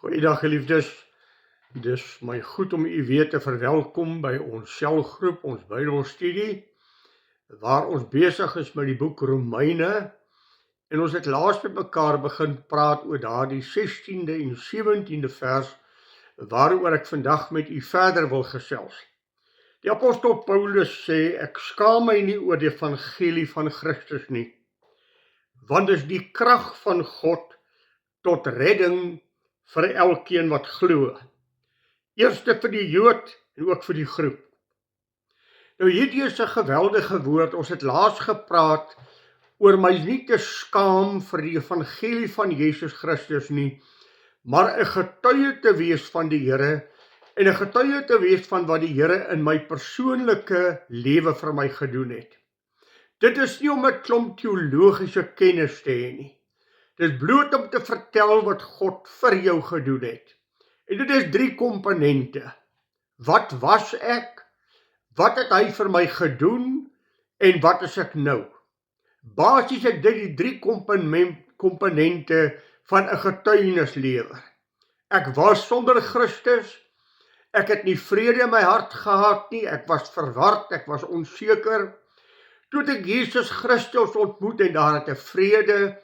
Goeiedag geliefdes, dis my goed om u weer te verwelkom by ons selgroep, ons Bybelstudie, waar ons besig is met die boek Romeine, en ons het laas met mekaar begin praat oor daardie 16de en 17de vers, waaroor ek vandag met u verder wil gesels. Die apostel Paulus sê, ek skaam my nie oor die evangelie van Christus nie, want dis die krag van God tot redding vir elkeen wat glo. Eerste vir die Jood en ook vir die groep. Nou hierdie is 'n geweldige woord. Ons het laas gepraat oor my nie te skaam vir die evangelie van Jesus Christus nie, maar 'n getuie te wees van die Here en 'n getuie te wees van wat die Here in my persoonlike lewe vir my gedoen het. Dit is nie om 'n klomp teologiese kennis te hê nie. Dit is bloot om te vertel wat God vir jou gedoen het. En dit is 3 komponente. Wat was ek? Wat het hy vir my gedoen? En wat is ek nou? Basies is dit die 3 komponente van 'n getuienislewe. Ek was sonder Christus. Ek het nie vrede in my hart gehad nie. Ek was verward, ek was onseker. Toe ek Jesus Christus ontmoet en daar het 'n vrede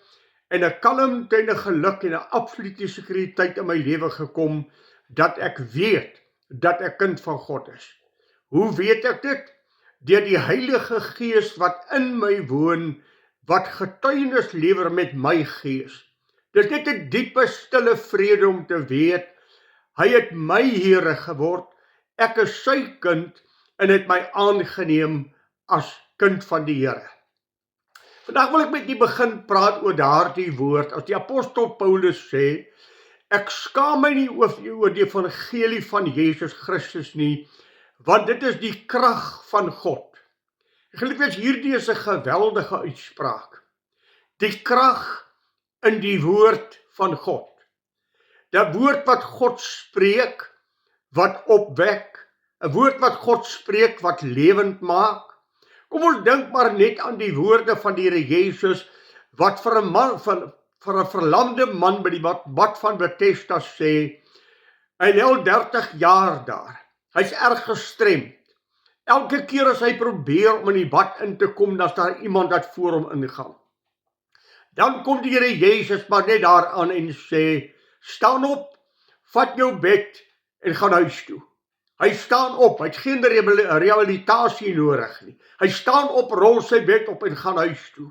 en 'n kalmte en 'n geluk en 'n absolute sekuriteit in my lewe gekom, dat ek weet dat ek kind van God is. Hoe weet ek dit? Deur die Heilige Gees wat in my woon, wat getuienis lewer met my gees. Dis net 'n diepe, stille vrede om te weet, hy het my Here geword, ek is sy kind en het my aangeneem as kind van die Here. Vandag wil ek met u begin praat oor daardie woord, as die apostel Paulus sê, ek skaam my nie oor die evangelie van Jesus Christus nie, want dit is die krag van God. Geliefdes, hierdie is 'n geweldige uitspraak. Die krag in die woord van God. Die woord wat God spreek, wat opwek, 'n woord wat God spreek, wat lewend maak. Kom ons dink maar net aan die woorde van die Here Jesus, wat vir 'n verlamde man by die bad van Bethesda sê, hy lê al 30 jaar daar, hy's erg gestremd. Elke keer as hy probeer om in die bad in te kom, dan is daar iemand wat voor hom ingaan. Dan kom die Here Jesus maar net daaraan en sê, staan op, vat jou bed en gaan huis toe. Hy staan op, hy het geen rehabilitasie nodig nie. Hy staan op, rol sy bed op en gaan huis toe.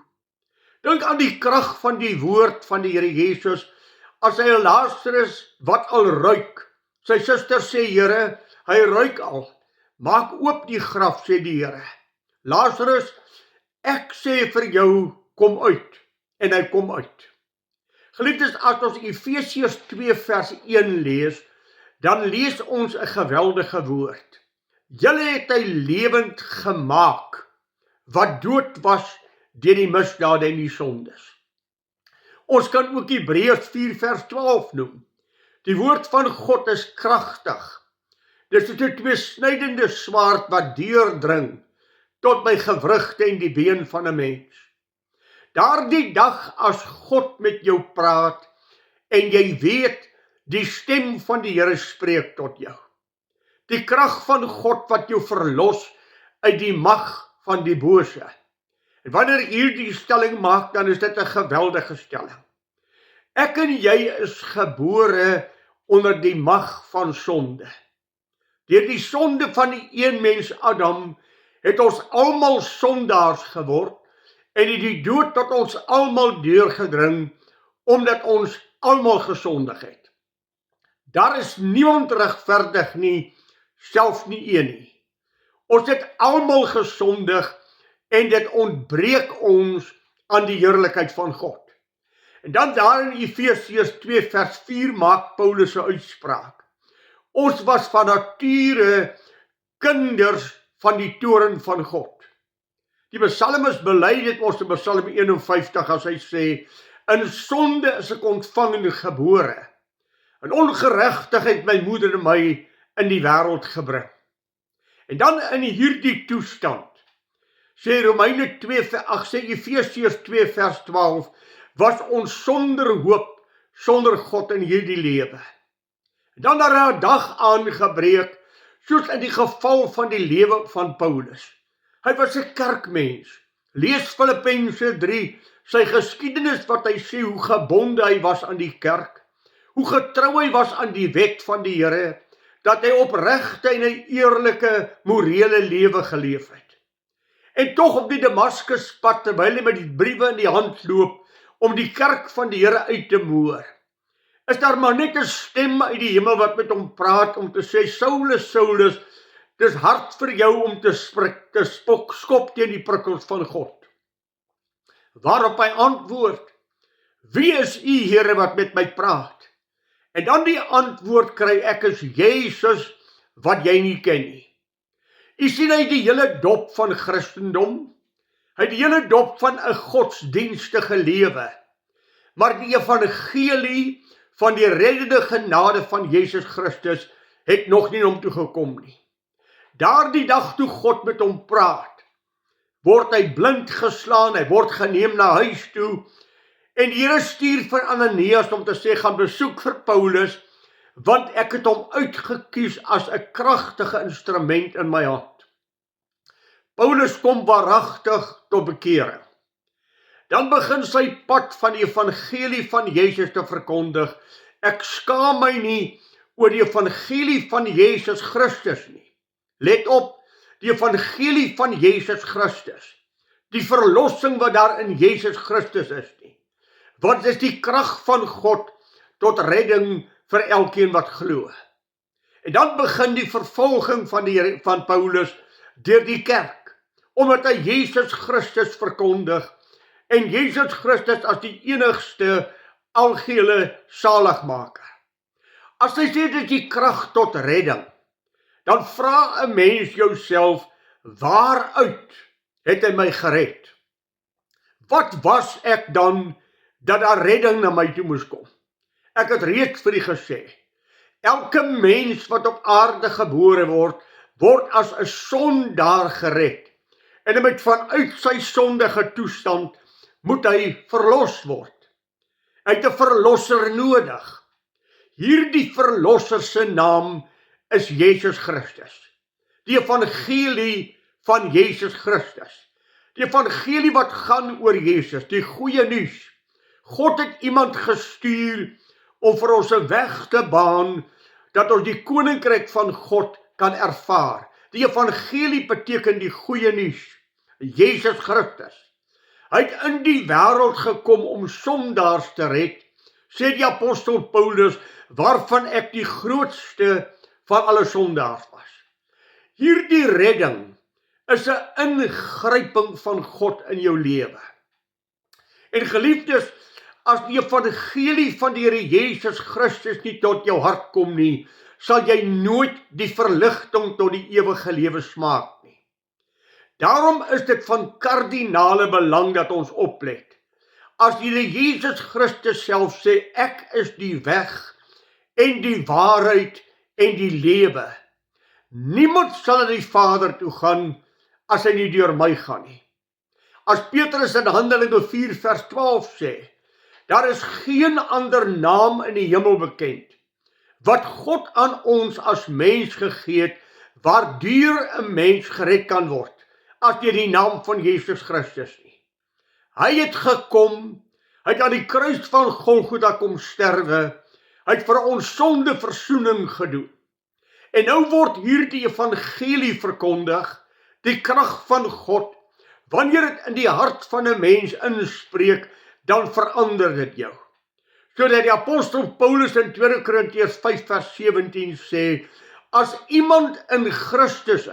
Dink aan die krag van die woord van die Here Jesus, as hy Lazarus wat al ruik. Sy suster sê, Here, hy ruik al. Maak oop die graf, sê die Here. Lazarus, ek sê vir jou, kom uit. En hy kom uit. Geliefdes, as ons Efesiërs 2 vers 1 lees, dan lees ons 'n geweldige woord. Julle het hy lewend gemaak, wat dood was deur die misdade en die sondes. Ons kan ook Hebreërs 4 vers 12 noem. Die woord van God is kragtig. Dit is 'n tweesnydende swaard wat deurdring tot by gewrigte en die been van 'n mens. Daardie dag as God met jou praat en jy weet die stem van die Here spreek tot jou. Die krag van God wat jou verlos uit die mag van die bose. En wanneer hierdie stelling maak, dan is dit 'n geweldige stelling. Ek en jy is gebore onder die mag van sonde. Deur die sonde van die een mens Adam het ons almal sondaars geword en het die dood tot ons almal deurgedring omdat ons almal gesondig het. Daar is niemand regverdig nie, selfs nie een nie. Ons het almal gesondig en dit ontbreek ons aan die heerlikheid van God. En dan daar in Efesiërs 2 vers 4 maak Paulus 'n uitspraak. Ons was van nature kinders van die toorn van God. Die psalmis bely dit ons in Psalm 51 as hy sê, in sonde is ek ontvang en gebore. In ongeregtigheid my moeder en my in die wêreld gebring. En dan in hierdie toestand, sê Efesiërs 2 vers 12, was ons sonder hoop, sonder God in hierdie lewe. Dan daar 'n dag aangebreek, soos in die geval van die lewe van Paulus. Hy was 'n kerkmens. Lees Filippense 3, sy geskiedenis wat hy sê hoe gebonde hy was aan die kerk, hoe getrou hy was aan die wet van die Here, dat hy opregte en 'n eerlike morele lewe geleef het. En tog op die Damaskuspad, terwyl hy met die briewe in die hand loop om die kerk van die Here uit te moer, is daar maar net 'n stem uit die hemel wat met hom praat om te sê, Saulus, Saulus, dis hard vir jou om te skop teen die prikkels van God. Waarop hy antwoord, wie is u, Here, wat met my praat? En dan die antwoord kry, ek is Jesus wat jy nie ken nie. U sien, hy het die hele dop van Christendom, hy het die hele dop van 'n godsdienstige lewe, maar die evangelie van die reddende genade van Jesus Christus het nog nie hom toe gekom nie. Daardie dag toe God met hom praat, word hy blind geslaan, hy word geneem na huis toe, en die Here stuur vir Ananias om te sê, gaan besoek vir Paulus, want ek het hom uitgekies as 'n kragtige instrument in my hand. Paulus kom waaragtig tot bekering. Dan begin sy pad van die evangelie van Jesus te verkondig. Ek skaam my nie oor die evangelie van Jesus Christus nie. Let op, die evangelie van Jesus Christus, die verlossing wat daar in Jesus Christus is nie. Want dit is die krag van God tot redding vir elkeen wat glo. En dan begin die vervolging van Paulus deur die kerk, omdat hy Jesus Christus verkondig, en Jesus Christus as die enigste algehele saligmaker. As hy sê dit is die krag tot redding, dan vra 'n mens jouself, waaruit het hy my gered? Wat was ek dan, dat daar redding na my toe moes kom? Ek het reeds vir u gesê, elke mens wat op aarde gebore word, word as 'n sondaar gered. En hy moet vanuit sy sondige toestand, moet hy verlos word. Hy het 'n verlosser nodig. Hierdie verlosser se naam is Jesus Christus. Die evangelie van Jesus Christus. Die evangelie wat gaan oor Jesus, die goeie nuus. God het iemand gestuur om vir ons 'n weg te baan, dat ons die koninkryk van God kan ervaar. Die evangelie beteken die goeie nuus. Jesus Christus. Hy het in die wêreld gekom om sondaars te red, sê die apostel Paulus, waarvan ek die grootste van alle sondaars was. Hierdie redding is 'n ingryping van God in jou lewe. En geliefdes, as die evangelie van die Here Jesus Christus nie tot jou hart kom nie, sal jy nooit die verligting tot die ewige lewe smaak nie. Daarom is dit van kardinale belang dat ons oplet. As die Here Jesus Christus self sê, ek is die weg en die waarheid en die lewe. Niemand sal na die Vader toe gaan as hy nie deur my gaan nie. As Petrus in Handelinge 4 vers 12 sê, daar is geen ander naam in die hemel bekend, wat God aan ons as mens gegee het, waardeur 'n mens gered kan word, as deur die naam van Jesus Christus nie. Hy het gekom, hy het aan die kruis van Golgotha kom sterwe, hy het vir ons sonde versoening gedoen. En nou word hierdie evangelie verkondig, die krag van God, wanneer dit in die hart van 'n mens inspreek, dan verander dit jou. Sodat die apostel Paulus in 2 Korintiërs 5 vers 17 sê, as iemand in Christus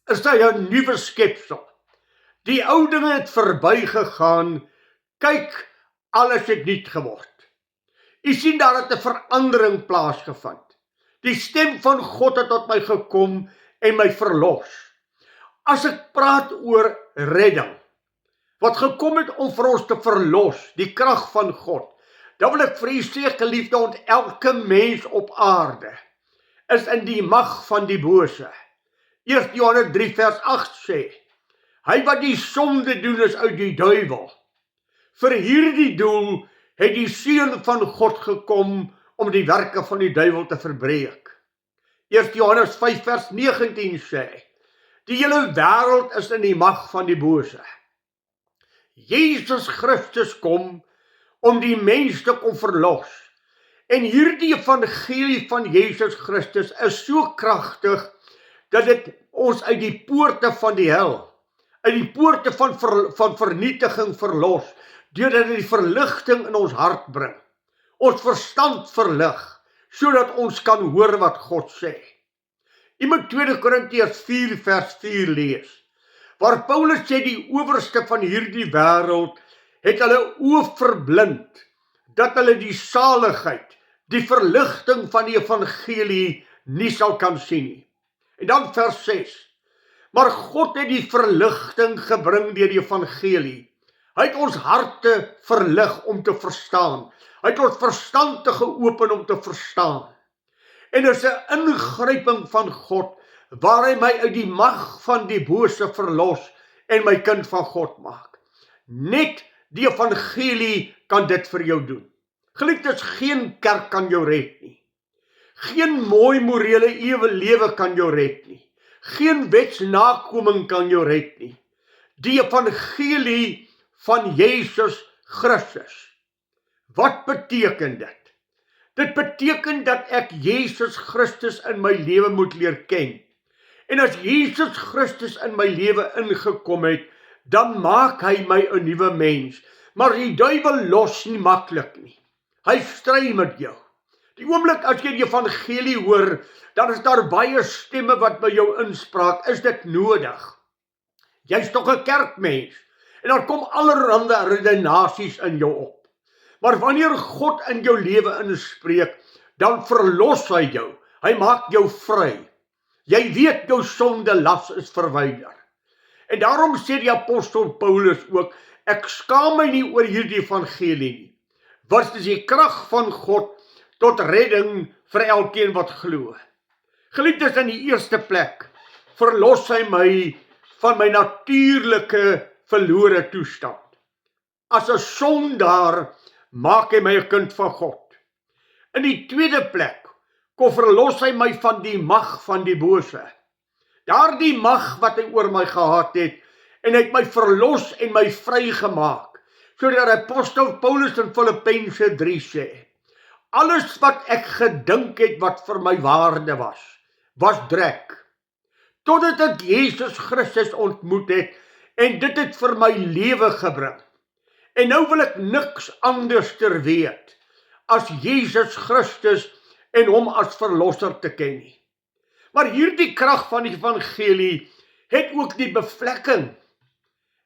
is hy 'n nuwe skepsel. Die ou dinge het verbygegaan, kyk, alles het nuut geword. U sien, daar het 'n verandering plaasgevind. Die stem van God het tot my gekom en my verlos. As ek praat oor redding, wat gekom het om vir ons te verlos, die krag van God, dan wil ek vir u sê, geliefde, want elke mens op aarde is in die mag van die bose. 1 Johannes 3 vers 8 sê, hy wat die sonde doen is uit die duiwel. Vir hierdie doel het die Seun van God gekom om die werke van die duiwel te verbreek. 1 Johannes 5 vers 19 sê, die hele wêreld is in die mag van die bose. Jesus Christus kom om die mens te kom verlos. En hierdie evangelie van Jesus Christus is so kragtig, dat dit ons uit die poorte van die hel, uit die poorte van vernietiging verlos, deurdat dit die verligting in ons hart bring, ons verstand verlig, sodat ons kan hoor wat God sê. Jy moet 2 Korintiërs 4 vers 4 lees, waar Paulus sê die owerste van hierdie wêreld het hulle oë verblind, dat hulle die saligheid, die verligting van die evangelie nie sal kan sien nie. En dan vers 6, maar God het die verligting gebring deur die evangelie. Hy het ons harte verlig om te verstaan. Hy het ons verstand geopen om te verstaan. En dit is 'n ingryping van God, waar hy my uit die mag van die bose verlos en my kind van God maak. Net die evangelie kan dit vir jou doen. Geliefdes, geen kerk kan jou red nie. Geen mooi morele ewe lewe kan jou red nie. Geen wetsnakoming kan jou red nie. Die evangelie van Jesus Christus. Wat beteken dit? Dit beteken dat ek Jesus Christus in my lewe moet leer ken. En as Jesus Christus in my lewe ingekom het, dan maak hy my 'n nuwe mens. Maar die duiwel los nie maklik nie. Hy stry met jou. Die oomblik as jy die evangelie hoor, dan is daar baie stemme wat by jou inspraak. Is dit nodig? Jy's tog 'n kerkmens. En dan kom allerhande redenasies in jou op. Maar wanneer God in jou lewe inspreek, dan verlos hy jou. Hy maak jou vry. Jy weet jou sonde las is verwyder. En daarom sê die apostel Paulus ook, ek skaam my nie oor hierdie evangelie nie. Want dit is die krag van God tot redding vir elkeen wat glo. Geliefdes, in die eerste plek verlos hy my van my natuurlike verlore toestand. As 'n sondaar maak hy my 'n kind van God. In die tweede plek kom verlos hy my van die mag van die bose. Daardie mag wat hy oor my gehad het, en hy het my verlos en my vrygemaak. Sodat apostel Paulus in Filippense 3 sê, alles wat ek gedink het wat vir my waarde was drek. Totdat ek Jesus Christus ontmoet het, en dit het vir my lewe gebring. En nou wil ek niks anders ter weet, as Jesus Christus en hom as verlosser te ken nie. Maar hierdie krag van die evangelie het ook die bevlekking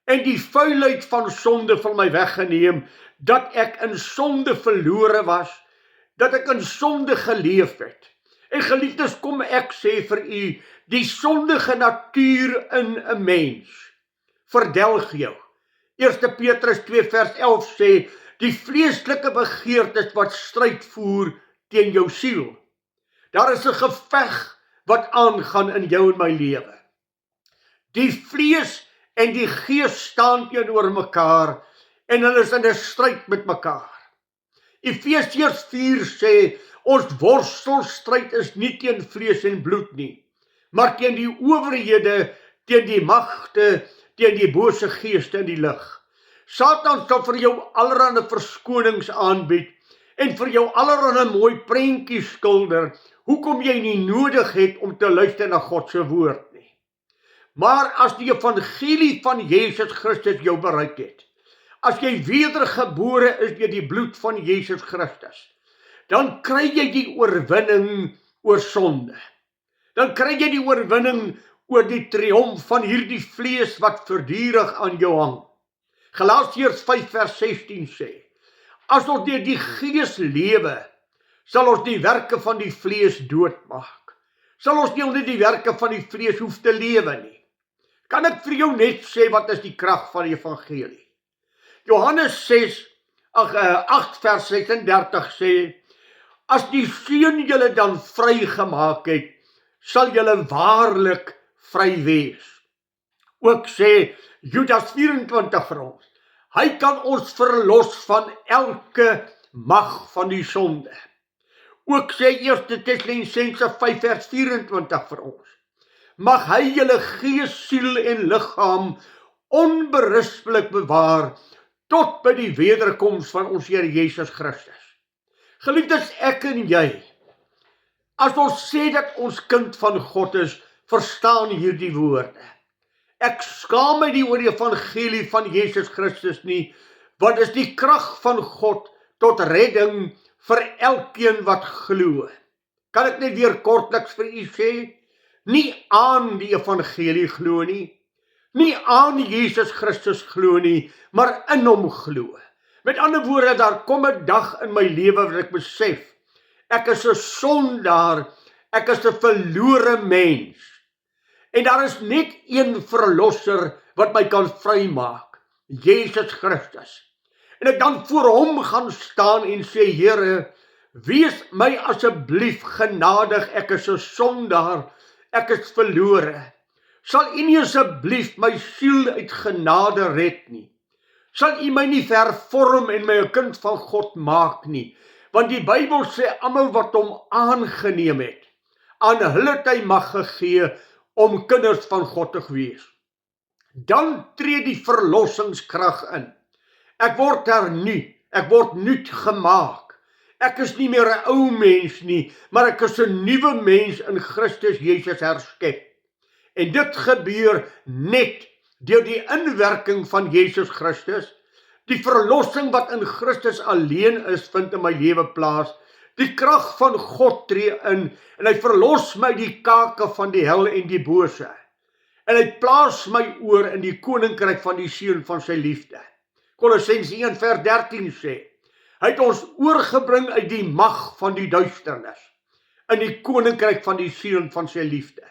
en die vuilheid van sonde van my weggeneem, dat ek in sonde verlore was, dat ek in sonde geleef het. En geliefdes, kom ek sê vir u, die sondige natuur in 'n mens verdelg jou. 1 Petrus 2 vers 11 sê, die vleeslike begeertes wat stryd voer teen jou siel. Daar is 'n geveg wat aangaan in jou en my lewe. Die vlees en die gees staan teenoor mekaar en hulle is in 'n stryd met mekaar. Efesiërs 4 sê, ons worstelstryd is nie teen vlees en bloed nie, maar teen die owerhede, teen die magte, teen die bose geeste in die lig. Satan sal vir jou allerhande verskonings aanbied en vir jou allerhande mooi prentjies skilder, hoekom jy nie nodig het om te luister na God se woord nie. Maar as die evangelie van Jesus Christus jou bereik het, as jy wedergebore is deur die bloed van Jesus Christus, dan kry jy die oorwinning oor sonde. Dan kry jy die oorwinning oor die triomf van hierdie vlees wat voortdurend aan jou hang. Galasiërs 5 vers 16 sê, as ons deur die gees lewe, sal ons die werke van die vlees doodmaak. Sal ons nie onder die werke van die vlees hoef te lewe nie. Kan ek vir jou net sê, wat is die krag van die evangelie? Johannes 8 vers 36 sê, as die Seun julle dan vrygemaak het, sal julle waarlik vry wees. Ook sê Judas 24 vir ons, hy kan ons verlos van elke mag van die sonde. Ook sê 1 Tessalonisense 5 vers 24 vir ons. Mag hy julle gees, siel en liggaam onberispelik bewaar tot by die wederkoms van ons Here Jesus Christus. Geliefdes, ek en jy, as ons sê dat ons kind van God is, verstaan hierdie woorde. Ek skaam my nie oor die evangelie van Jesus Christus nie, want dit is die krag van God tot redding vir elkeen wat glo. Kan ek net weer kortliks vir u sê? Nie aan die evangelie glo nie, nie aan Jesus Christus glo nie, maar in hom glo. Met ander woorde, daar kom 'n dag in my lewe wat ek besef, ek is 'n sondaar, ek is 'n verlore mens. En daar is net een verlosser wat my kan vrymaak, Jesus Christus. En ek dan voor hom gaan staan en sê, Here, wees my asseblief genadig, ek is 'n sondaar, ek is verlore. Sal u nie asseblief my siel uit genade red nie? Sal u my nie vervorm en my 'n kind van God maak nie? Want die Bybel sê, almal wat hom aangeneem het, aan hulle het hy mag gegee om kinders van God te wees. Dan tree die verlossingskrag in. Ek word hernu, ek word nuut gemaak. Ek is nie meer 'n ou mens nie, maar ek is 'n nuwe mens in Christus Jesus herskep. En dit gebeur net deur die inwerking van Jesus Christus. Die verlossing wat in Christus alleen is, vind in my lewe plaas. Die krag van God tree in en hy verlos my die kake van die hel en die bose. En hy plaas my oor in die koninkryk van die seun van sy liefde. Kolossense 1 vers 13 sê, hy het ons oorgebring uit die mag van die duisternis in die koninkryk van die seun van sy liefde.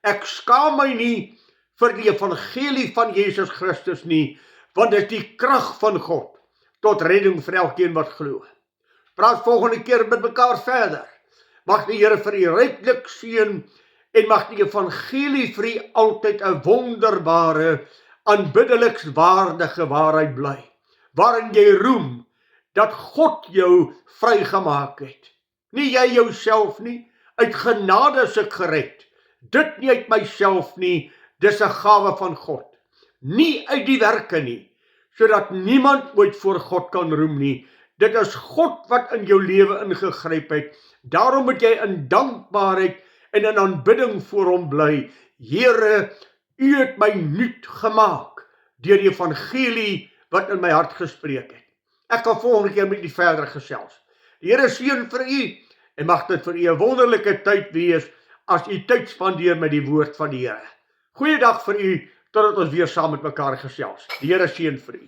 Ek skaam my nie vir die evangelie van Jesus Christus nie, want dit is die krag van God tot redding vir elkeen wat glo. Praat volgende keer met mekaar verder. Mag die Here vir u ryklik seën en mag die evangelie vir u altyd 'n wonderbare, aanbiddelikswaardige waarheid bly, waarin jy roem dat God jou vrygemaak het. Nie jy jouself nie, uit genade is ek gered. Dit nie uit myself nie, dis 'n gawe van God. Nie uit die werke nie, sodat niemand ooit voor God kan roem nie. Dit is God wat in jou lewe ingegryp het. Daarom moet jy in dankbaarheid en in aanbidding voor hom bly. Here, u het my nuut gemaak deur die evangelie wat in my hart gespreek het. Ek kan volgende keer met u verder gesels. Die Here seën vir u en mag dit vir u 'n wonderlike tyd wees as u tyd spandeer met die woord van die Here. Goeiedag vir u, totdat ons weer saam met mekaar gesels. Die Here seën vir u.